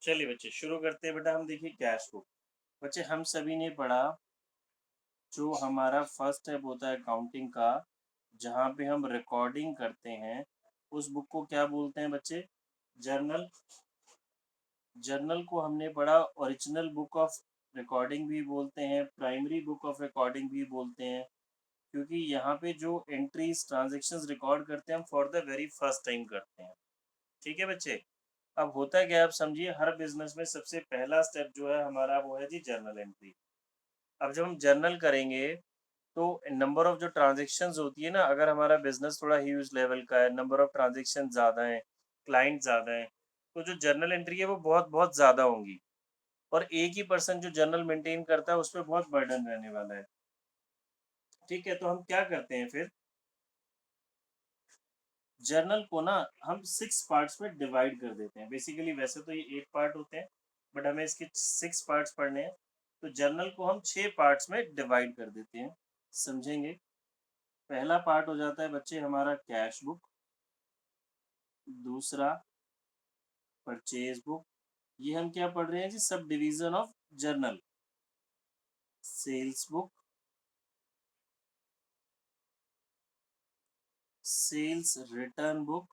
चलिए बच्चे शुरू करते हैं। बेटा हम देखिए कैश बुक। बच्चे हम सभी ने पढ़ा जो हमारा फर्स्ट स्टेप होता है अकाउंटिंग का, जहाँ पे हम रिकॉर्डिंग करते हैं, उस बुक को क्या बोलते हैं बच्चे? जर्नल। जर्नल को हमने पढ़ा ओरिजिनल बुक ऑफ रिकॉर्डिंग भी बोलते हैं, प्राइमरी बुक ऑफ रिकॉर्डिंग भी बोलते हैं, क्योंकि यहाँ पे जो एंट्रीज ट्रांजेक्शन्स रिकॉर्ड करते हैं हम for the very first time करते हैं। ठीक है बच्चे। अब होता क्या है, आप समझिए हर बिजनेस में सबसे पहला स्टेप जो है हमारा वो है जी जर्नल एंट्री। अब जब हम जर्नल करेंगे तो नंबर ऑफ जो ट्रांजेक्शन्स होती है ना, अगर हमारा बिजनेस थोड़ा ह्यूज लेवल का है, नंबर ऑफ ट्रांजेक्शन ज़्यादा है, क्लाइंट ज़्यादा है, तो जो जर्नल एंट्री है वो बहुत बहुत ज़्यादा होंगी, और एक ही पर्सन जो जर्नल मेंटेन करता है उस पर बहुत बर्डन रहने वाला है। ठीक है, तो हम क्या करते हैं फिर, जर्नल को ना हम 6 पार्ट्स में डिवाइड कर देते हैं। बेसिकली वैसे तो ये 8 पार्ट होते हैं, बट हमें इसके 6 पार्ट्स पढ़ने हैं, तो जर्नल को हम 6 पार्ट्स में डिवाइड कर देते हैं। समझेंगे। पहला पार्ट हो जाता है बच्चे हमारा कैश बुक, दूसरा परचेज बुक, ये हम क्या पढ़ रहे हैं जी, sub division of journal. Sales book, sales return book,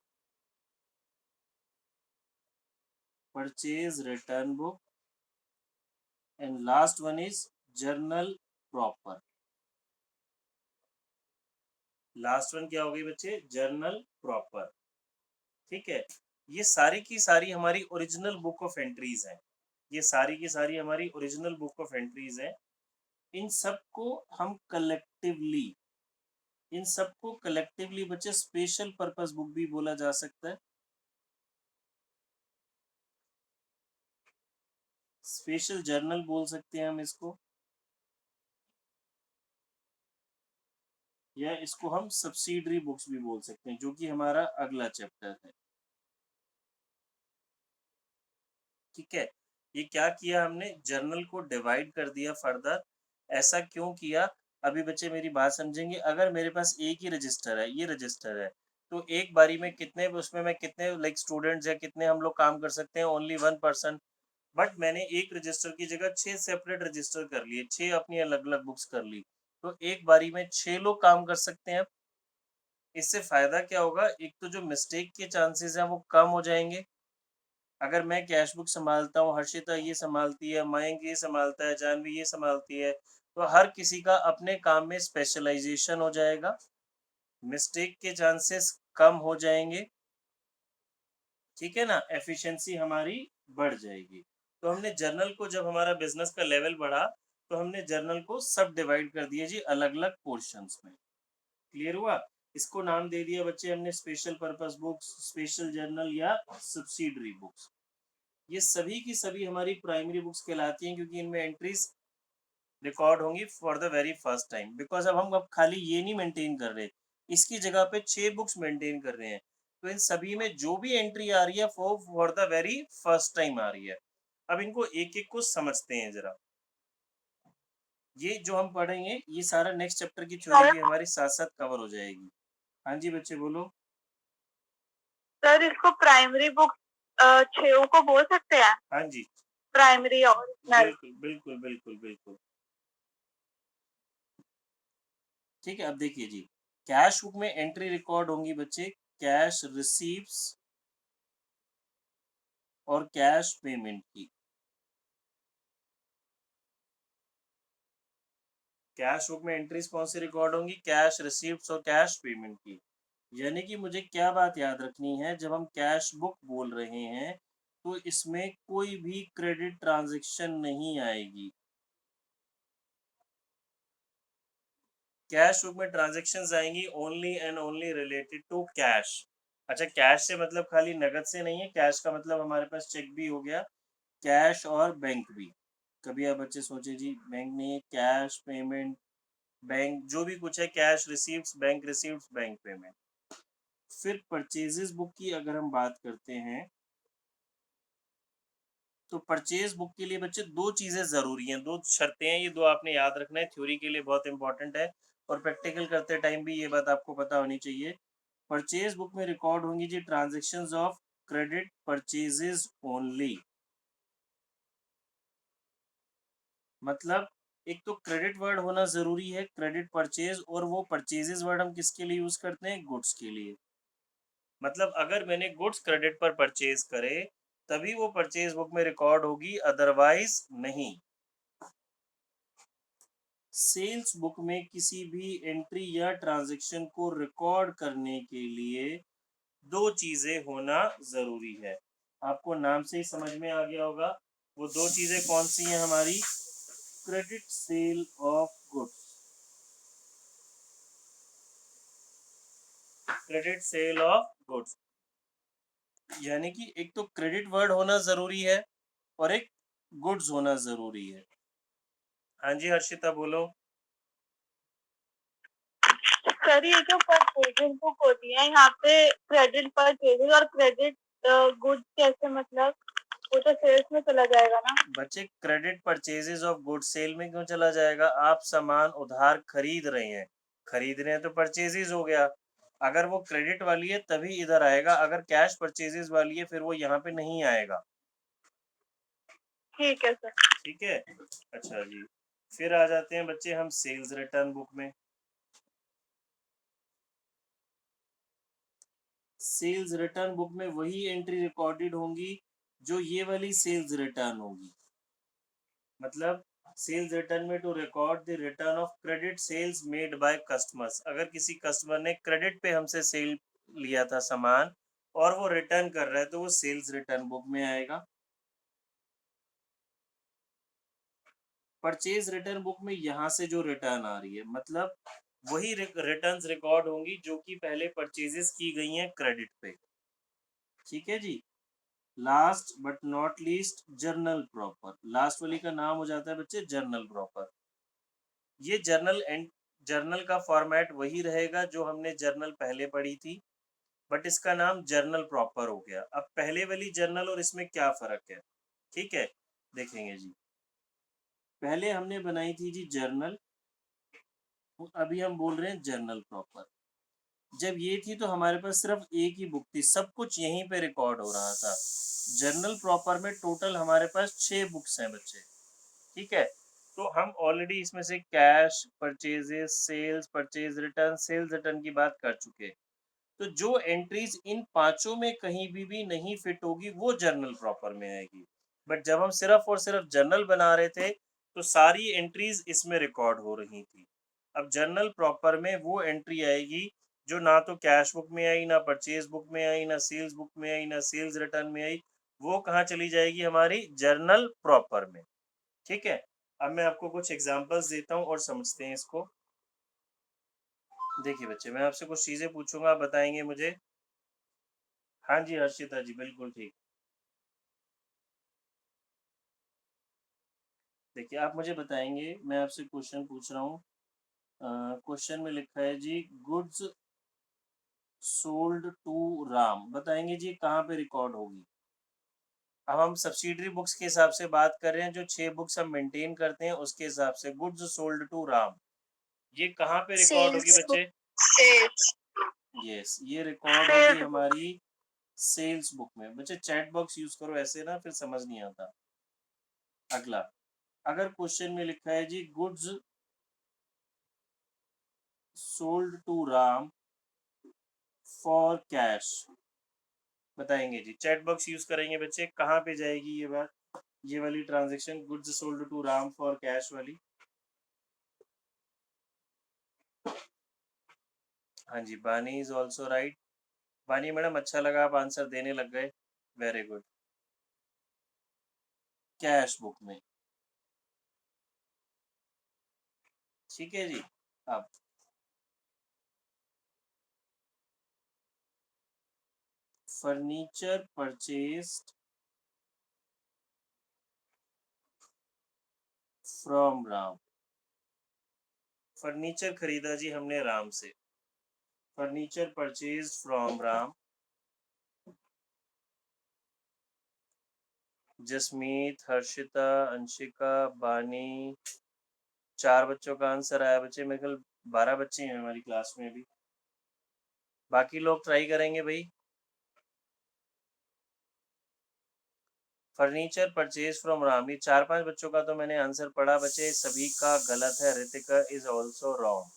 purchase return book, and last one is journal proper. Last one क्या हो गई बच्चे, जर्नल प्रॉपर। ठीक है, ये सारी की सारी हमारी ओरिजिनल बुक ऑफ एंट्रीज हैं। ये सारी की सारी हमारी ओरिजिनल बुक ऑफ एंट्रीज हैं। इन सबको हम कलेक्टिवली, इन सबको कलेक्टिवली बच्चे स्पेशल पर्पस बुक भी बोला जा सकता है। स्पेशल जर्नल बोल सकते हैं हम इसको, या इसको हम सब्सिडरी बुक्स भी बोल सकते हैं, जो कि हमारा अगला चैप्टर है। ठीक है, ये क्या किया हमने, जर्नल को डिवाइड कर दिया फर्दर। ऐसा क्यों किया, अभी बच्चे मेरी बात समझेंगे। अगर मेरे पास एक ही रजिस्टर है, ये रजिस्टर है, तो एक बारी में कितने, उसमें मैं कितने लाइक स्टूडेंट्स या कितने हम लोग काम कर सकते हैं, ओनली 1 पर्सन। बट मैंने एक रजिस्टर की जगह 6 सेपरेट रजिस्टर कर लिए, 6 अपनी अलग अलग बुक्स कर ली, तो एक बारी में 6 लोग काम कर सकते हैं। इससे फायदा क्या होगा, एक तो जो मिस्टेक के चांसेस हैं वो कम हो जाएंगे। अगर मैं कैश बुक संभालता हूँ, हर्षिता ये संभालती है, मयंक ये संभालता है, जानवी ये संभालती है, तो हर किसी का अपने काम में स्पेशलाइजेशन हो जाएगा, मिस्टेक के चांसेस कम हो जाएंगे। ठीक है ना, एफिशिएंसी हमारी बढ़ जाएगी। तो हमने जर्नल को, जब हमारा बिजनेस का लेवल बढ़ा, तो हमने जर्नल को सब डिवाइड कर दिया जी अलग अलग पोर्शंस में। क्लियर हुआ। इसको नाम दे दिया बच्चे हमने special purpose books, special journal या सब्सिडरी बुक्स। ये सभी की सभी हमारी प्राइमरी बुक्स कहलाती हैं, क्योंकि इनमें एंट्रीज रिकॉर्ड होंगी for the very first time. Because अब हम खाली ये नहीं मेंटेन कर रहे, इसकी जगह पे 6 बुक्स मेंटेन कर रहे हैं, तो इन सभी में जो भी एंट्री आ रही है वो for the very first time आ रही है। अब इनको एक एक को समझते हैं जरा। ये जो हम पढ़ेंगे ये सारा नेक्स्ट चैप्टर की थ्योरी भी हमारी साथ साथ कवर हो जाएगी। हाँ जी बच्चे बोलो। सर इसको प्राइमरी बुक 6 को बोल सकते हैं? हाँ जी, प्राइमरी ओरिजिनल। बिल्कुल बिल्कुल बिल्कुल बिल्कुल। ठीक है, अब देखिए जी, कैश बुक में एंट्री रिकॉर्ड होंगी बच्चे कैश रिसीव्स और कैश पेमेंट की। कैश बुक में एंट्रीज कौन सी रिकॉर्ड होंगी, कैश रिसीव्स और कैश पेमेंट की। यानी कि मुझे क्या बात याद रखनी है, जब हम कैश बुक बोल रहे हैं तो इसमें कोई भी क्रेडिट ट्रांजैक्शन नहीं आएगी। कैश बुक में ट्रांजेक्शन आएंगी only and only related to cash. अच्छा, कैश से मतलब खाली नगद से नहीं है, कैश का मतलब हमारे पास चेक भी हो गया, कैश और बैंक भी। कभी आप बच्चे सोचे जी बैंक नहीं है, कैश पेमेंट, बैंक जो भी कुछ है, cash receives, bank receives, bank payment. फिर परचेजेस बुक की अगर हम बात करते हैं, तो परचेज बुक के लिए बच्चे 2 चीज़ें ज़रूरी हैं, 2 शर्तें हैं, ये 2 आपने याद रखना है, थ्योरी के लिए बहुत इंपॉर्टेंट है, और प्रैक्टिकल करते टाइम भी ये बात आपको पता होनी चाहिए। परचेज बुक में रिकॉर्ड होंगी जी transactions of credit purchases only. मतलब एक तो क्रेडिट वर्ड होना जरूरी है, क्रेडिट परचेज, और वो परचेजेस वर्ड हम किसके लिए यूज करते हैं? गुड्स के लिए। मतलब अगर मैंने गुड्स क्रेडिट पर परचेज करे तभी वो परचेज बुक में रिकॉर्ड होगी, अदरवाइज नहीं। सेल्स बुक में किसी भी एंट्री या ट्रांजैक्शन को रिकॉर्ड करने के लिए दो चीजें होना जरूरी है। आपको नाम से ही समझ में आ गया होगा। वो दो चीजें कौन सी हैं हमारी? Credit sale of goods, credit sale of goods, यानी कि एक तो क्रेडिट वर्ड होना जरूरी है और एक गुड्स होना जरूरी है। हाँ जी हर्षिता बोलो। सर ये जो परचेजिंग बुक होती है यहाँ पे क्रेडिट परचेजिंग और क्रेडिट गुड्स कैसे, मतलब वो तो सेल्स में चला जाएगा ना? बच्चे credit purchases of goods sale में क्यों चला जाएगा? आप सामान उधार खरीद रहे हैं, खरीद रहे हैं तो परचेजेस हो गया। अगर वो क्रेडिट वाली है तभी इधर आएगा, अगर कैश परचेजेस वाली है फिर वो यहाँ पे नहीं आएगा। ठीक है सर। ठीक है। अच्छा जी, फिर आ जाते हैं बच्चे हम सेल्स रिटर्न बुक में। सेल्स रिटर्न बुक में वही एंट्री रिकॉर्डेड होंगी जो ये वाली सेल्स रिटर्न होगी। मतलब सेल्स रिटर्न में to record the return of credit sales made by customers, अगर किसी कस्टमर ने क्रेडिट पे हमसे सेल लिया था सामान और वो रिटर्न कर रहा है तो वो सेल्स रिटर्न बुक में आएगा। परचेज रिटर्न बुक में यहाँ से जो रिटर्न आ रही है, मतलब वही रिटर्न्स रिकॉर्ड होंगी जो कि पहले परचेजेस की गई हैं क्रेडिट पे। ठीक है जी। Last but not least, journal proper, last वाली का नाम हो जाता है बच्चे जर्नल प्रॉपर। ये जर्नल का फॉर्मेट वही रहेगा जो हमने जर्नल पहले पढ़ी थी, बट इसका नाम जर्नल प्रॉपर हो गया। अब पहले वाली जर्नल और इसमें क्या फर्क है, ठीक है, देखेंगे जी। पहले हमने बनाई थी जी जर्नल, अभी हम बोल रहे हैं जर्नल प्रॉपर। जब ये थी तो हमारे पास सिर्फ एक ही बुक थी, सब कुछ यहीं पे रिकॉर्ड हो रहा था। जर्नल प्रॉपर में टोटल हमारे पास 6 बुक्स हैं बच्चे। ठीक है, तो हम ऑलरेडी इसमें से cash purchases, sales, purchase return, sales return की बात कर चुके। तो जो एंट्रीज इन पांचों में कहीं भी नहीं फिट होगी वो जर्नल प्रॉपर में आएगी। बट जब हम सिर्फ और सिर्फ जर्नल बना रहे थे तो सारी एंट्रीज इसमें रिकॉर्ड हो रही थी। अब जर्नल प्रॉपर में वो एंट्री आएगी जो ना तो कैश बुक में आई, ना परचेज बुक में आई, ना सेल्स बुक में आई, ना सेल्स रिटर्न में आई। वो कहाँ चली जाएगी? हमारी जर्नल प्रॉपर में। ठीक है, अब मैं आपको कुछ एग्जांपल्स देता हूँ और समझते हैं इसको। देखिए बच्चे, मैं आपसे कुछ चीजें पूछूंगा, आप बताएंगे मुझे। हाँ जी हर्षिता जी, बिल्कुल ठीक। देखिए आप मुझे बताएंगे, मैं आपसे क्वेश्चन पूछ रहा हूँ। क्वेश्चन में लिखा है जी गुड्स सोल्ड टू राम, बताएंगे जी कहाँ पे रिकॉर्ड होगी? अब हम सब्सिडरी बुक्स के हिसाब से बात कर रहे हैं, जो 6 बुक्स हम मेंटेन करते हैं उसके हिसाब से। गुड्स सोल्ड टू राम, ये कहाँ पे रिकॉर्ड होगी सेल्स बुक। बच्चे? सेल्स। यस, ये रिकॉर्ड होगी सेल्स बुक। हमारी सेल्स बुक में। बच्चे चैट बॉक्स यूज करो, ऐसे ना फिर समझ नहीं आता। अगला, अगर क्वेश्चन में लिखा है जी goods sold to Ram for cash, बताएंगे जी। चैट बॉक्स यूज करेंगे बच्चे, कहाँ पे जाएगी ये बात, ये वाली transaction goods sold to Ram for cash वाली? हाँ जी, Bani is also right. Bani madam अच्छा लगा, आप आंसर देने लग गए, वेरी गुड। कैश बुक में। ठीक है जी। अब furniture purchased from Ram, furniture खरीदा जी हमने राम से। Furniture purchase from Ram. Jasmeet, Harshita, Anshika, बानी, 4 बच्चों का आंसर आया बच्चे। मेरे ख्याल 12 बच्चे हैं हमारी क्लास में अभी। बाकी लोग ट्राई करेंगे भाई। Furniture purchase from Ram. ये 4-5 बच्चों का तो मैंने आंसर पढ़ा बच्चे, सभी का गलत है। Ritika is also wrong.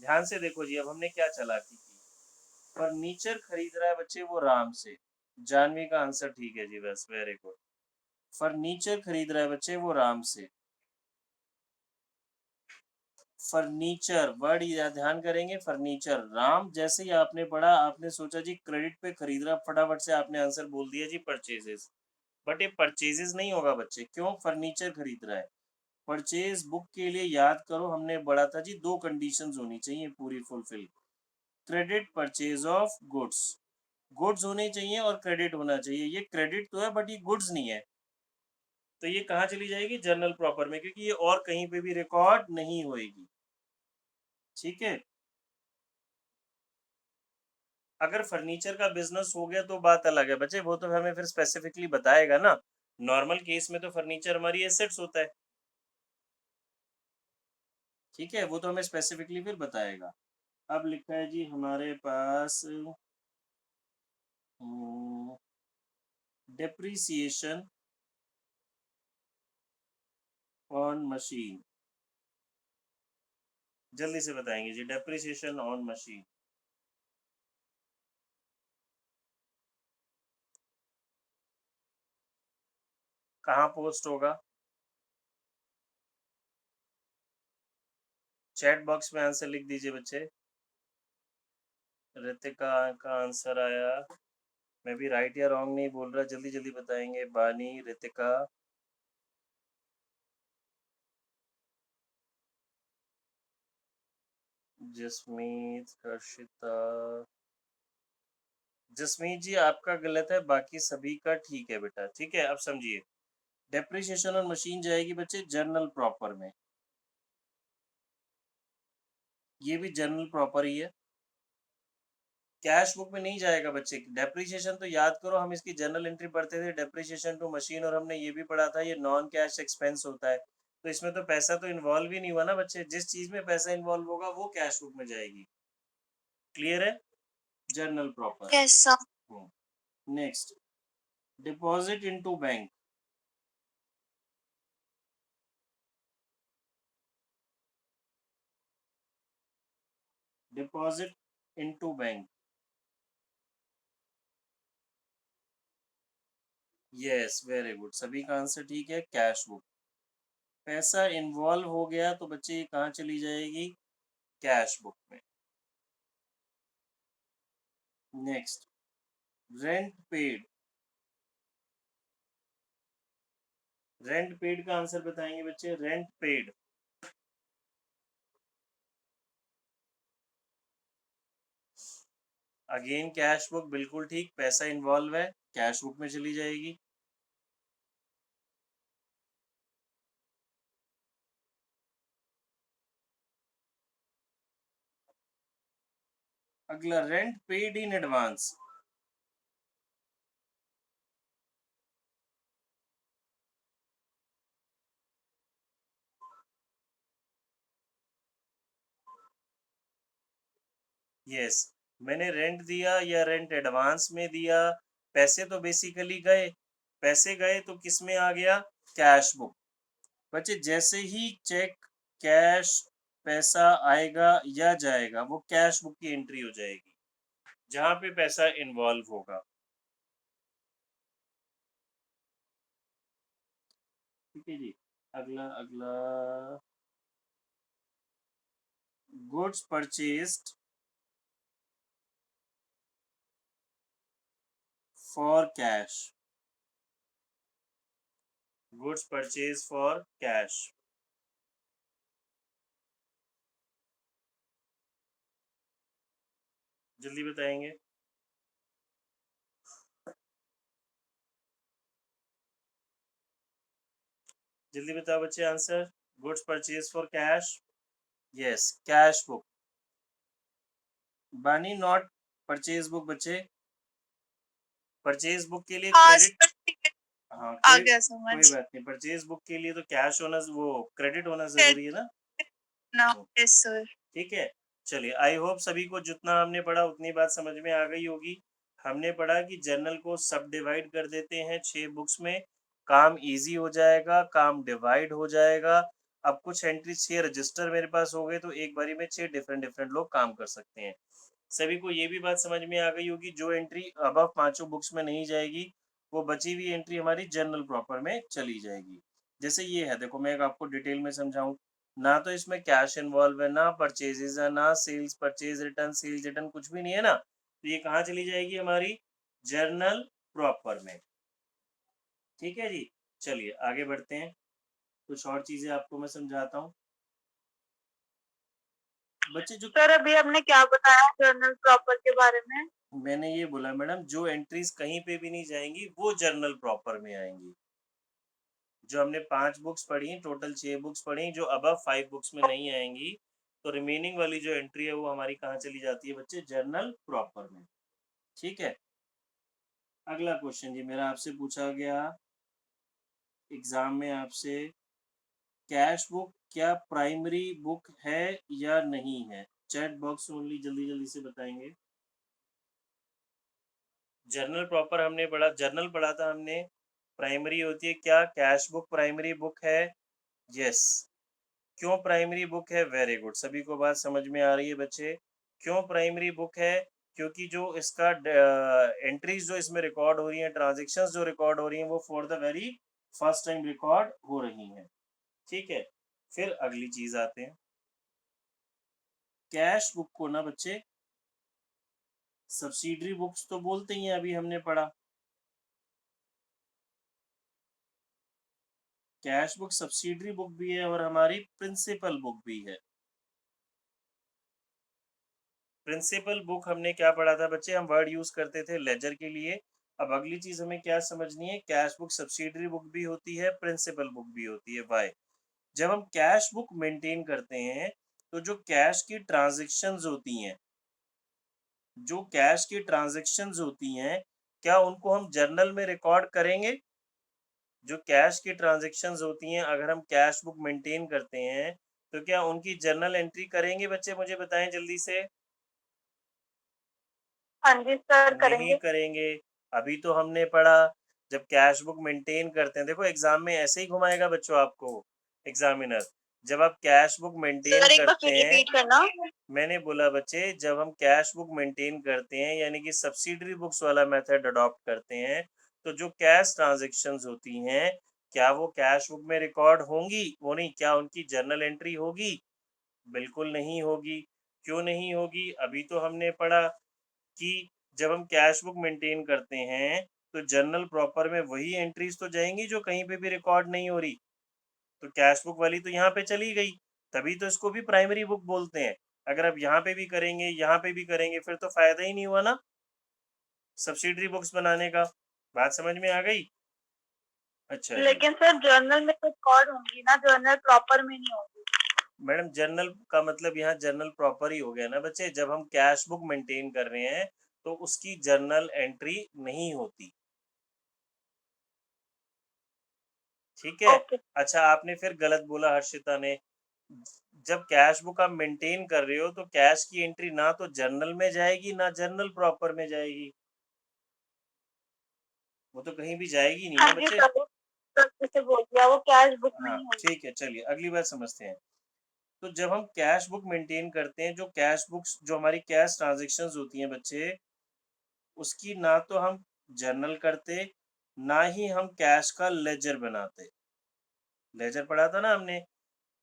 ध्यान से देखो जी, अब हमने क्या चालाकी की। फर्नीचर खरीद रहा है बच्चे वो राम से। जानवी का आंसर ठीक है जी, बस वेरी गुड। फर्नीचर खरीद रहा है बच्चे वो राम से। फर्नीचर वर्ड ध्यान करेंगे, फर्नीचर। राम जैसे ही आपने पढ़ा, आपने सोचा जी क्रेडिट पे खरीद रहा, फटाफट से आपने आंसर बोल दिया जी परचेजेस। बट ये परचेजेस नहीं होगा बच्चे, क्यों? फर्नीचर खरीद रहा है। परचेज बुक के लिए याद करो, हमने पढ़ा था जी 2 कंडीशंस होनी चाहिए पूरी fulfil. Credit purchase of goods. Goods होने चाहिए और क्रेडिट होना चाहिए। ये क्रेडिट तो है बट ये गुड्स नहीं है, तो ये कहाँ चली जाएगी? जर्नल प्रॉपर में, क्योंकि ये और कहीं पे भी रिकॉर्ड नहीं होएगी। ठीक है। अगर फर्नीचर का बिजनेस हो गया तो बात अलग है बच्चे, वो तो हमें फिर स्पेसिफिकली बताएगा ना। नॉर्मल केस में तो फर्नीचर हमारी एसेट्स होता है। ठीक है, वो तो हमें स्पेसिफिकली फिर बताएगा। अब लिखा है जी हमारे पास डेप्रिसिएशन ऑन मशीन। जल्दी से बताएंगे जी, डेप्रिसिएशन ऑन मशीन। कहाँ पोस्ट होगा? चैट बॉक्स में आंसर लिख दीजिए बच्चे। ऋतिका का आंसर आया। मैं भी राइट या रॉन्ग नहीं बोल रहा, जल्दी जल्दी बताएंगे। बानी, ऋतिका, जसमीत, हर्षिता। जसमीत जी आपका गलत है, बाकी सभी का ठीक है बेटा। ठीक है, अब समझिए। डेप्रिसिएशन और मशीन जाएगी बच्चे जर्नल प्रॉपर में। ये भी जर्नल प्रॉपर ही है, कैश बुक में नहीं जाएगा बच्चे। डेप्रिसिएशन तो याद करो, हम इसकी जर्नल एंट्री पढ़ते थे, डेप्रिसिएशन टू मशीन, और हमने ये भी पढ़ा था ये नॉन कैश एक्सपेंस होता है। तो इसमें तो पैसा तो इन्वॉल्व ही नहीं हुआ ना बच्चे। जिस चीज में पैसा इन्वॉल्व होगा वो कैश बुक में जाएगी। क्लियर है? Journal proper. Yes sir. Next, deposit into bank. Deposit into bank. Yes very good, सभी का आंसर ठीक है, कैश बुक। पैसा इन्वॉल्व हो गया तो बच्चे ये कहाँ चली जाएगी? कैश बुक में। Next, rent paid. Rent paid का आंसर बताएंगे बच्चे। Rent paid, again cash book, बिल्कुल ठीक। पैसा इन्वॉल्व है, कैश बुक में चली जाएगी। अगला, rent paid in advance. Yes, मैंने रेंट दिया या रेंट एडवांस में दिया, पैसे तो बेसिकली गए। पैसे गए तो किस में आ गया? Cash book. बच्चे जैसे ही चेक, कैश, पैसा आएगा या जाएगा, वो कैश बुक की एंट्री हो जाएगी जहां पे पैसा इन्वॉल्व होगा। ठीक है जी। अगला अगला, goods purchased for cash. Goods purchase for cash. जल्दी बताएंगे। जल्दी बताओ बच्चे answer. Goods purchase for cash. Yes, cash book. बानी, नॉट परचेज बुक बच्चे। परचेज बुक के लिए क्रेडिट, हाँ आ कोई गया समझ। कोई बात नहीं। परचेज बुक के लिए तो कैश होना, वो क्रेडिट होना जरूरी है ना। ना यस सर। ठीक है, चलिए। आई होप सभी को जितना हमने पढ़ा उतनी बात समझ में आ गई होगी। हमने पढ़ा कि जर्नल को सब डिवाइड कर देते हैं 6 बुक्स में। काम ईज़ी हो जाएगा, काम डिवाइड हो जाएगा। अब कुछ एंट्री 6 रजिस्टर मेरे पास हो गए तो एक बारी में 6 डिफरेंट लोग काम कर सकते हैं। सभी को ये भी बात समझ में आ गई होगी, जो एंट्री अबव पाँचों बुक्स में नहीं जाएगी, वो बची हुई एंट्री हमारी जर्नल प्रॉपर में चली जाएगी। जैसे ये है, देखो मैं एक आपको डिटेल में समझाऊँ, ना तो इसमें कैश इन्वॉल्व है, ना परचेज़ेज़ है, ना sales, purchase return, sales return कुछ भी नहीं है ना, तो ये कहाँ चली जाएगी हमारी जर्नल प्रॉपर में। ठीक है जी? चलिए आगे बढ़ते हैं, कुछ और चीज़ें आपको मैं समझाता हूँ। बच्चे जो सर अभी आपने क्या बताया जर्नल प्रॉपर के बारे में? मैंने ये बोला मैडम, जो एंट्रीज़ कहीं पे भी नहीं जाएँगी, वो जर्नल प्रॉपर में आएँगी। जो हमने 5 बुक्स पढ़ी, टोटल 6 बुक्स पढ़ी, जो अबव 5 बुक्स में नहीं आएँगी, तो रिमेनिंग वाली जो एंट्री है, वो हमारी कहाँ चली जाती है बच्चे? जर्नल प्रॉपर में। ठीक है? अगला क्वेश्चन जी मेरा आपसे पूछा गया एग्ज़ाम में आपसे, कैश बुक क्या प्राइमरी बुक है या नहीं है? चैट बॉक्स ओनली जल्दी-जल्दी से बताएँगे। जर्नल प्रॉपर हमने पढ़ा, जर्नल पढ़ा था हमने, प्राइमरी होती है क्या कैश बुक प्राइमरी बुक है? यस। क्यों प्राइमरी बुक है? वेरी गुड, सभी को बात समझ में आ रही है बच्चे। क्यों प्राइमरी बुक है? क्योंकि जो इसका एंट्रीज जो इसमें रिकॉर्ड हो रही हैं, ट्रांजैक्शंस जो रिकॉर्ड हो रही हैं, वो for the very first time record हो रही हैं। ठीक है, फिर अगली चीज आते हैं, कैश बुक को ना बच्चे सब्सिडरी बुक्स तो बोलते ही हैं, अभी हमने पढ़ा। कैश बुक सब्सिडरी बुक भी है और हमारी प्रिंसिपल बुक भी है। प्रिंसिपल बुक हमने क्या पढ़ा था बच्चे? हम वर्ड यूज करते थे लेजर के लिए। अब अगली चीज हमें क्या समझनी है, कैश बुक सब्सिडरी बुक भी होती है, प्रिंसिपल बुक भी होती है। वाई? जब हम कैश बुक मेंटेन करते हैं, तो जो कैश की ट्रांजेक्शन्स होती हैं, जो कैश की ट्रांजेक्शन्स होती हैं, क्या उनको हम जर्नल में रिकॉर्ड करेंगे? जो कैश की ट्रांजेक्शन्स होती हैं, अगर हम कैश बुक मेंटेन करते हैं, तो क्या उनकी जर्नल एंट्री करेंगे बच्चे? मुझे बताएं जल्दी से। हाँ जी सर नहीं करेंगे। करेंगे। अभी तो हमने पढ़ा, जब कैश बुक मेंटेन करते हैं, देखो एग्जाम में ऐसे ही घुमाएगा बच्चों आपको एग्जामिनर। जब आप कैश बुक मेंटेन सर एक बार करते फिर हैं, रिपीट करना। मैंने बोला बच्चे, जब हम कैश बुक मेंटेन करते हैं यानी कि सब्सिडरी बुक्स वाला मेथड अडॉप्ट करते हैं, तो जो कैश ट्रांजैक्शंस होती हैं, क्या वो कैश बुक में रिकॉर्ड होंगी? वो नहीं, क्या उनकी जर्नल एंट्री होगी? बिल्कुल नहीं होगी। क्यों नहीं होगी? अभी तो हमने पढ़ा कि जब हम कैश बुक मेंटेन करते हैं, तो जर्नल प्रॉपर में वही एंट्रीज तो जाएंगी जो कहीं पे भी रिकॉर्ड नहीं हो रही। तो कैश बुक वाली तो यहाँ पे चली गई, तभी तो इसको भी प्राइमरी बुक बोलते हैं। अगर आप यहाँ पे भी करेंगे, यहाँ पे भी करेंगे, फिर तो फायदा ही नहीं हुआ ना सब्सिडरी बुक्स बनाने का। बात समझ में आ गई? अच्छा जी। लेकिन सर जर्नल में तो रिकॉर्ड होंगी ना, जर्नल प्रॉपर में नहीं होगी। मैडम जर्नल का मतलब यहाँ जर्नल प्रॉपर ही हो गया ना बच्चे, जब हम कैश बुक मेंटेन कर रहे हैं, तो उसकी जर्नल एंट्री नहीं होती। ठीक है। ओके। अच्छा, आपने फिर गलत बोला हर्षिता ने। जब कैश बुक आप मेंटेन कर रहे हो, तो कैश की एंट्री ना तो जर्नल में जाएगी, ना जर्नल प्रॉपर में जाएगी। वो तो कहीं भी जाएगी नहीं हाँ ना जी बच्चे। सर गलती से बोल दिया, वो कैश बुक में हाँ ही होगी। ठीक है, चलिए अगली बात समझते हैं। तो जब हम कैश बुक मेंटेन करते हैं, जो कैश बुक्स जो हमारी कैश ट्रांजेक्शन्स होती हैं बच्चे, उसकी ना तो हम जर्नल करते, ना ही हम कैश का लेजर बनाते। लेजर पढ़ा था ना हमने।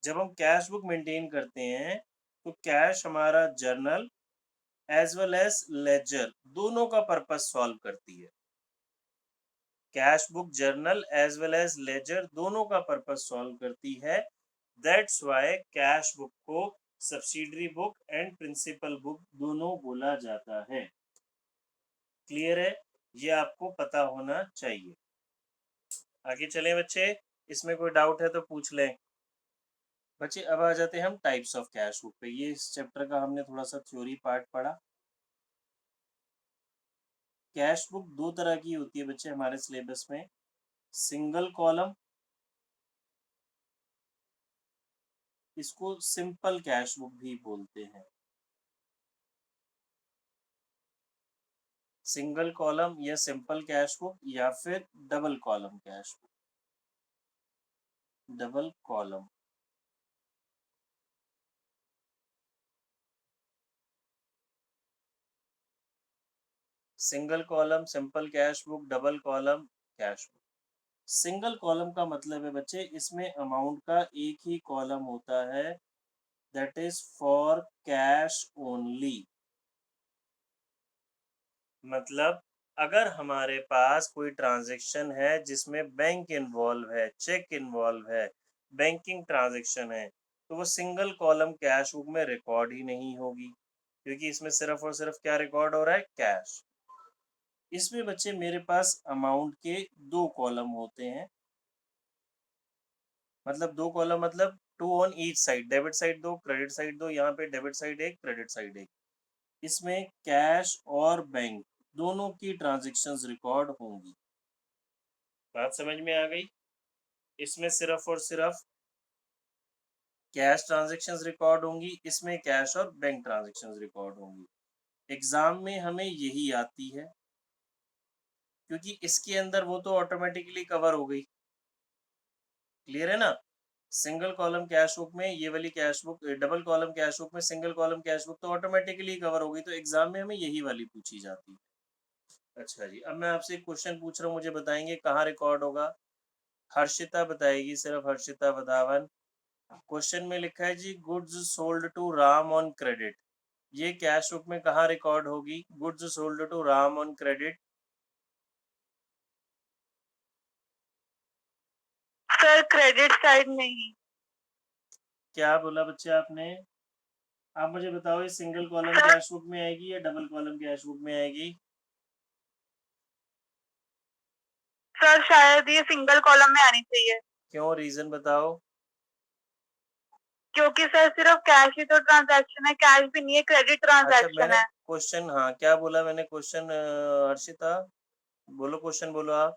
जब हम कैश बुक मेंटेन करते हैं, तो कैश हमारा journal as well as ledger दोनों का पर्पस सॉल्व करती है। Cash book journal as well as ledger दोनों का पर्पस सॉल्व करती है। दैट्स व्हाई कैश बुक को subsidiary book and principal book दोनों बोला जाता है। क्लियर है? ये आपको पता होना चाहिए। आगे चलें बच्चे, इसमें कोई डाउट है तो पूछ लें। बच्चे अब आ जाते हैं हम टाइप्स ऑफ कैश बुक पे। ये इस चैप्टर का हमने थोड़ा सा थ्योरी पार्ट पढ़ा। कैश बुक दो तरह की होती है बच्चे हमारे सिलेबस में, सिंगल कॉलम, इसको सिंपल कैश बुक भी बोलते हैं। सिंगल कॉलम या सिंपल कैश बुक, या फिर double column cash book. Double column. Single column simple cash book, double column cash book. Single column का मतलब है बच्चे इसमें अमाउंट का एक ही कॉलम होता है, that is for cash only. मतलब अगर हमारे पास कोई ट्रांजैक्शन है जिसमें बैंक इन्वॉल्व है, चेक इन्वॉल्व है, बैंकिंग ट्रांजैक्शन है, तो वो सिंगल कॉलम कैश बुक में रिकॉर्ड ही नहीं होगी, क्योंकि इसमें सिर्फ और सिर्फ क्या रिकॉर्ड हो रहा है, कैश। इसमें बच्चे मेरे पास अमाउंट के दो कॉलम होते हैं, मतलब दो कॉलम मतलब two on each side, debit side दो, क्रेडिट साइड दो, यहाँ पे डेबिट साइड एक, क्रेडिट साइड एक। इसमें कैश और बैंक दोनों की ट्रांजैक्शंस रिकॉर्ड होंगी। बात समझ में आ गई? इसमें सिर्फ और सिर्फ कैश ट्रांजैक्शंस रिकॉर्ड होंगी, इसमें कैश और बैंक ट्रांजैक्शंस रिकॉर्ड होंगी। एग्जाम में हमें यही आती है, क्योंकि इसके अंदर वो तो ऑटोमेटिकली कवर हो गई। क्लियर है ना? सिंगल कॉलम कैश बुक में ये वाली cash book, double column cash book में सिंगल कॉलम कैश बुक तो ऑटोमेटिकली कवर हो गई, तो एग्जाम में हमें यही वाली पूछी जाती है। अच्छा जी, अब मैं आपसे एक क्वेश्चन पूछ रहा हूँ, मुझे बताएंगे कहाँ रिकॉर्ड होगा। हर्षिता बताएगी, सिर्फ हर्षिता बतावन। क्वेश्चन में लिखा है जी, goods sold to Ram on credit, ये कैश बुक में कहाँ रिकॉर्ड होगी? Goods sold to Ram on credit. Sir credit side में ही। क्या बोला बच्चे आपने? आप मुझे बताओ, ये single column sir cash book में आएगी या डबल कॉलम कैश बुक में आएगी? सर शायद ये सिंगल कॉलम में आनी चाहिए, क्यों, रीजन बताओ। क्योंकि सर सिर्फ कैश ही तो ट्रांजैक्शन है, कैश भी नहीं है, क्रेडिट अच्छा, ट्रांजैक्शन मैंने है। क्वेश्चन, हाँ क्या बोला मैंने क्वेश्चन, हर्षिता बोलो, क्वेश्चन बोलो आप।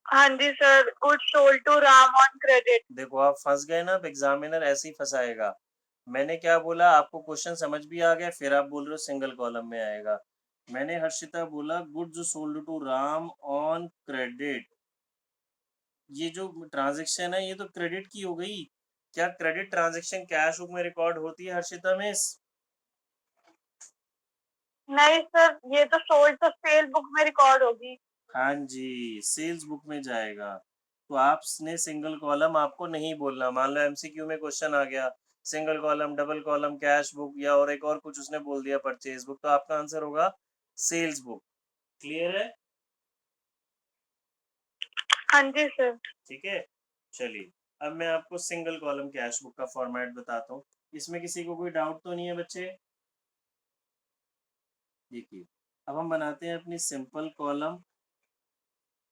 हाँ जी sir, goods sold to Ram on credit. देखो आप फंस गए ना, अब एग्जामिनर ऐसे ही फंसाएगा। मैंने क्या बोला, आपको क्वेश्चन समझ भी आ गया, फिर आप बोल रहे हो सिंगल कॉलम में आएगा। मैंने हर्षिता बोला goods sold to Ram on credit, ये जो ट्रांजैक्शन है ये तो क्रेडिट की हो गई। क्या क्रेडिट ट्रांजैक्शन कैश बुक में रिकॉर्ड होती है हर्षिता मिस? नहीं सर, ये तो सोल्ड तो सेल बुक में रिकॉर्ड होगी। हाँ जी, सेल्स बुक में जाएगा। तो आपने सिंगल कॉलम आपको नहीं बोलना, मान लो एमसीक्यू में क्वेश्चन आ गया single column, double column, cash book या और एक और कुछ उसने बोल दिया परचेज बुक, तो आपका आंसर होगा सेल्स बुक। क्लियर है? हाँ जी सर। ठीक है, चलिए अब मैं आपको सिंगल कॉलम कैश बुक का फॉर्मेट बताता हूँ। इसमें किसी को कोई डाउट तो नहीं है बच्चे? देखिए, अब हम बनाते हैं अपनी सिंपल कॉलम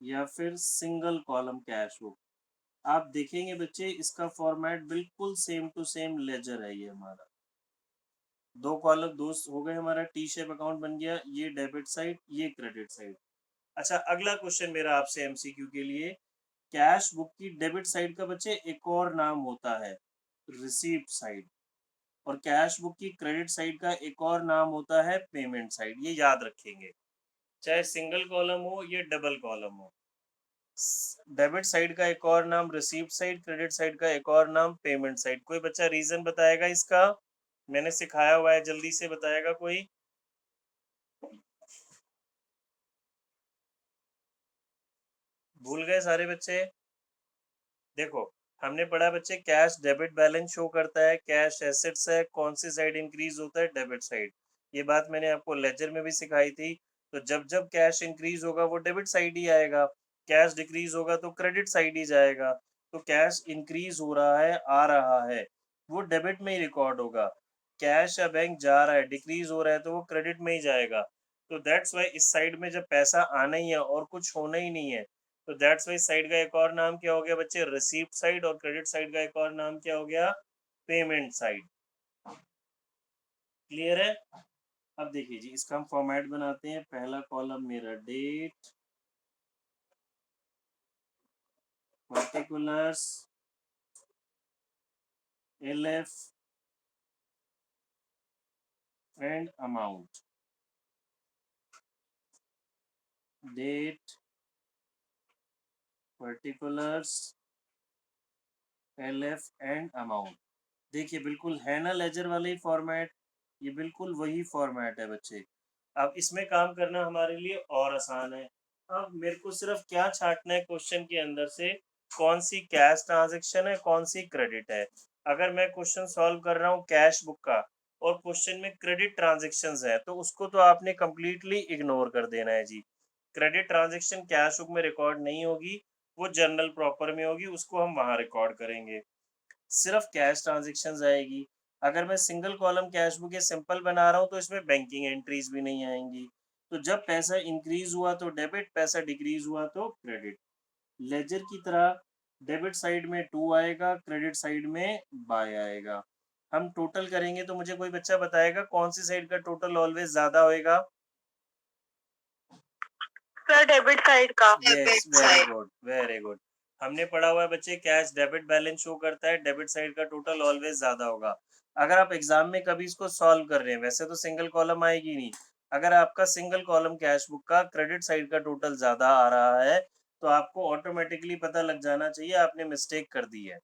या फिर सिंगल कॉलम कैश बुक। आप देखेंगे बच्चे इसका फॉर्मेट बिल्कुल सेम टू सेम लेजर है। ये हमारा दो कॉलम, दो हो गए, हमारा टी शेप अकाउंट बन गया, ये डेबिट साइड, ये क्रेडिट साइड। अच्छा, अगला क्वेश्चन मेरा आपसे एमसीक्यू के लिए, कैश बुक की डेबिट साइड का बच्चे एक और नाम होता है रिसीप्ट साइड, और कैश बुक की क्रेडिट साइड का एक और नाम होता है पेमेंट साइड। ये याद रखेंगे, चाहे सिंगल कॉलम हो या डबल कॉलम हो। डेबिट साइड का एक और नाम रिसीप्ट साइड, क्रेडिट साइड का एक और नाम पेमेंट साइड। कोई बच्चा रीजन बताएगा इसका? मैंने सिखाया हुआ है, जल्दी से बताएगा कोई। भूल गए सारे बच्चे? देखो, हमने पढ़ा बच्चे, कैश डेबिट बैलेंस शो करता है, कैश एसेट्स है, कौन सी साइड इंक्रीज होता है, डेबिट साइड। ये बात मैंने आपको लेजर में भी सिखाई थी। तो जब जब कैश इंक्रीज होगा वो डेबिट साइड ही आएगा, कैश डिक्रीज होगा तो क्रेडिट साइड ही जाएगा। तो कैश इंक्रीज हो रहा है, आ रहा है, वो डेबिट में ही रिकॉर्ड होगा। कैश या बैंक जा रहा है, डिक्रीज हो रहा है, तो वो क्रेडिट में ही जाएगा। तो दैट्स वाई इस साइड में जब पैसा आना ही है और कुछ होना ही नहीं है, तो दैट्स वाई साइड का एक और नाम क्या हो गया बच्चे, रिसीप्ट साइड, और क्रेडिट साइड का एक और नाम क्या हो गया, पेमेंट साइड। क्लियर है? अब देखिए जी, इसका हम फॉर्मेट बनाते हैं। पहला कॉलम मेरा date, particulars, LF and amount. Date, particulars, LF and amount. देखिए बिल्कुल है ना लेजर वाला ही फॉर्मेट, ये बिल्कुल वही फॉर्मेट है बच्चे। अब इसमें काम करना हमारे लिए और आसान है। अब मेरे को सिर्फ क्या छांटना है क्वेश्चन के अंदर से, कौन सी कैश ट्रांजैक्शन है, कौन सी क्रेडिट है। अगर मैं क्वेश्चन सॉल्व कर रहा हूँ कैश बुक का और क्वेश्चन में क्रेडिट ट्रांजेक्शन है, तो उसको तो आपने कम्प्लीटली इग्नोर कर देना है जी। क्रेडिट ट्रांजेक्शन कैश बुक में रिकॉर्ड नहीं होगी, वो जर्नल प्रॉपर में होगी, उसको हम वहाँ रिकॉर्ड करेंगे। सिर्फ कैश ट्रांजेक्शन्स आएगी। अगर मैं सिंगल कॉलम कैश बुक या सिंपल बना रहा हूँ तो इसमें बैंकिंग एंट्रीज भी नहीं आएंगी। तो जब पैसा इंक्रीज हुआ तो डेबिट, पैसा डिक्रीज हुआ तो क्रेडिट। लेजर की तरह डेबिट साइड में 2 आएगा, क्रेडिट साइड में बाय आएगा। हम टोटल करेंगे तो मुझे कोई बच्चा बताएगा कौन सी साइड का टोटल ऑलवेज ज्यादा होएगा। सर डेबिट साइड का। Yes, very good, very good. हमने पढ़ा हुआ है बच्चे, कैश डेबिट बैलेंस शो करता है, डेबिट साइड का टोटल ऑलवेज ज्यादा होगा। अगर आप एग्जाम में कभी इसको सॉल्व कर रहे हैं, वैसे तो सिंगल कॉलम आएगी नहीं, अगर आपका सिंगल कॉलम कैश बुक का क्रेडिट साइड का टोटल ज्यादा आ रहा है तो आपको ऑटोमेटिकली पता लग जाना चाहिए आपने मिस्टेक कर दी है।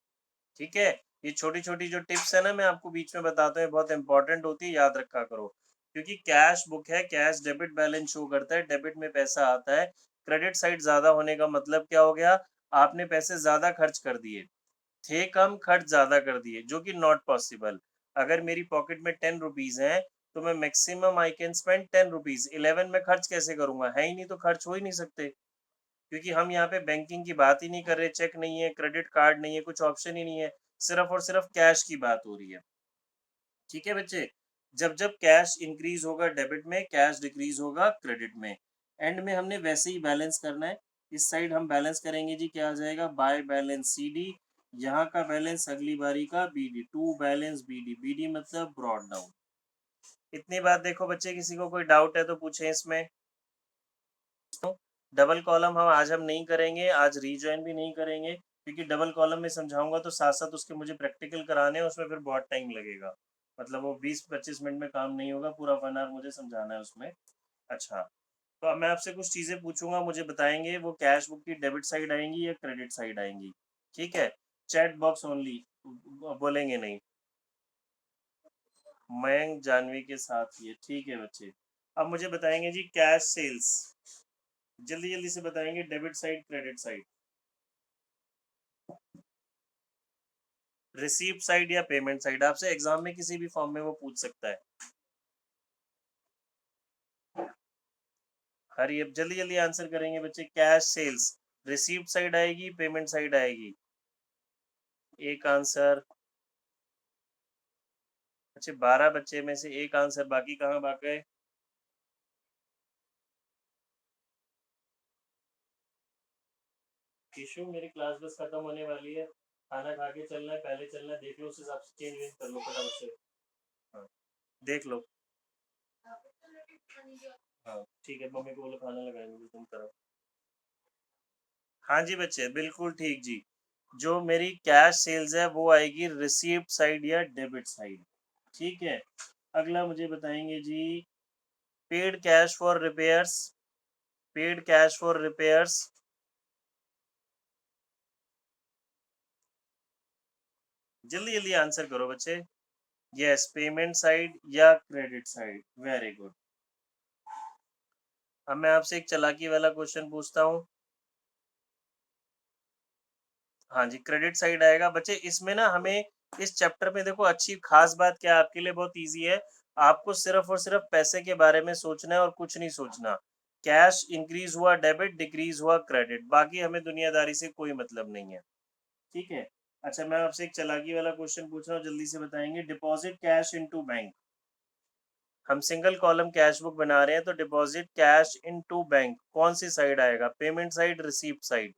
ठीक है, ये छोटी छोटी जो टिप्स है ना मैं आपको बीच में बताता हूँ, बहुत इंपॉर्टेंट होती है, याद रखा करो। क्योंकि कैश बुक है, कैश डेबिट बैलेंस शो करता है, डेबिट में पैसा आता है, क्रेडिट साइड ज्यादा होने का मतलब क्या हो गया, आपने पैसे ज्यादा खर्च कर दिए, थे कम खर्च ज्यादा कर दिए, जो कि नॉट पॉसिबल। अगर मेरी पॉकेट में 10 रुपीज है तो मैं maximum I can spend 10 rupees, 11 में खर्च कैसे करूंगा, है ही नहीं तो खर्च हो ही नहीं सकते। क्योंकि हम यहाँ पे बैंकिंग की बात ही नहीं कर रहे, चेक नहीं है, क्रेडिट कार्ड नहीं है, कुछ ऑप्शन ही नहीं है, सिर्फ और सिर्फ कैश की बात हो रही है। ठीक है बच्चे, जब जब कैश इंक्रीज होगा डेबिट में, कैश डिक्रीज होगा क्रेडिट में। एंड में हमने वैसे ही बैलेंस करना है। इस साइड हम बैलेंस करेंगे जी, क्या आ जाएगा, बाय बैलेंस CD, यहाँ का बैलेंस अगली बारी का BD, to balance BD, BD मतलब ब्रॉड डाउन। इतनी बात देखो बच्चे, किसी को कोई डाउट है तो पूछे इसमें। डबल कॉलम हम नहीं करेंगे, आज रीजॉइन भी नहीं करेंगे, क्योंकि डबल कॉलम में समझाऊंगा तो साथ साथ उसके मुझे प्रैक्टिकल कराने हैं, उसमें फिर बहुत टाइम लगेगा, मतलब वो 20-25 मिनट में काम नहीं होगा, पूरा 1 आवर मुझे समझाना है उसमें। अच्छा, तो अब मैं आपसे कुछ चीज़ें पूछूंगा, मुझे बताएंगे वो कैश बुक की डेबिट साइड आएंगी या क्रेडिट साइड आएंगी। ठीक है, चैट बॉक्स ओनली, बोलेंगे नहीं। मयंक जानवी के साथ ही है, ठीक है बच्चे। अब मुझे बताएंगे जी कैश सेल्स, जल्दी जल्दी से बताएंगे, debit side credit side, receive side या पेमेंट साइड, आपसे एग्जाम में किसी भी फॉर्म में वो पूछ सकता है। हरी अब जल्दी जल्दी आंसर करेंगे बच्चे, कैश सेल्स रिसीव साइड आएगी, पेमेंट साइड आएगी, एक आंसर। अच्छे 12 बच्चे में से एक आंसर, बाकी कहाँ भाग गए। इशू, मेरी क्लास बस खत्म होने वाली है, खाना खा के चलना है, पहले चलना है, देख लो उस हिसाब से चेंज वेंज कर लो फटाफट से। हाँ, देख लो। हाँ ठीक है, मम्मी को बोलो खाना लगाएंगे, तुम करो। हाँ जी बच्चे, बिल्कुल ठीक जी। जो मेरी कैश सेल्स है वो आएगी रिसीव्ड साइड या डेबिट साइड। ठीक है, अगला मुझे बताएंगे जी, paid cash for repairs, paid cash for repairs, जल्दी जल्दी आंसर करो बच्चे। यस, पेमेंट साइड या क्रेडिट साइड, वेरी गुड। अब मैं आपसे एक चालाकी वाला क्वेश्चन पूछता हूँ। हाँ जी, क्रेडिट साइड आएगा बच्चे। इसमें ना हमें इस चैप्टर में देखो, अच्छी खास बात क्या है, आपके लिए बहुत इजी है, आपको सिर्फ और सिर्फ पैसे के बारे में सोचना है और कुछ नहीं सोचना। कैश इंक्रीज हुआ डेबिट, डिक्रीज हुआ क्रेडिट, बाकी हमें दुनियादारी से कोई मतलब नहीं है। ठीक है, अच्छा मैं आपसे एक चालाकी वाला क्वेश्चन पूछ रहा हूँ, जल्दी से बताएंगे, डिपॉजिट कैश इनटू बैंक। हम सिंगल कॉलम कैश बुक बना रहे हैं, तो डिपॉजिट कैश इनटू बैंक कौन सी साइड आएगा, payment side, receipt side.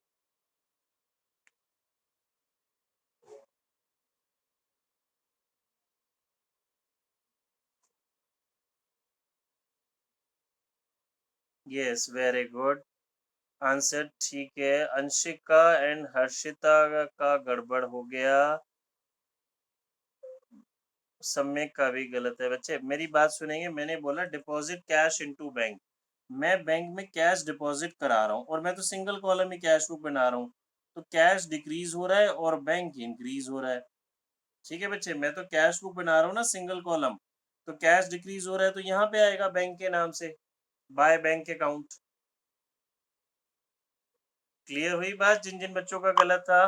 Yes, very good answer, ठीक है। अंशिका एंड हर्षिता का गड़बड़ हो गया, सम्यक का भी गलत है बच्चे। मेरी बात सुनेंगे, मैंने बोला डिपॉजिट कैश इनटू बैंक, मैं बैंक में कैश डिपॉजिट करा रहा हूँ और मैं तो सिंगल कॉलम ही कैश बुक बना रहा हूँ, तो कैश डिक्रीज हो रहा है और बैंक इंक्रीज हो रहा है। ठीक है बच्चे, मैं तो कैश बुक बना रहा हूँ ना सिंगल कॉलम, तो कैश डिक्रीज हो रहा है तो यहाँ पे आएगा बैंक के नाम से, बाय बैंक अकाउंट। क्लियर हुई बात जिन जिन बच्चों का गलत था?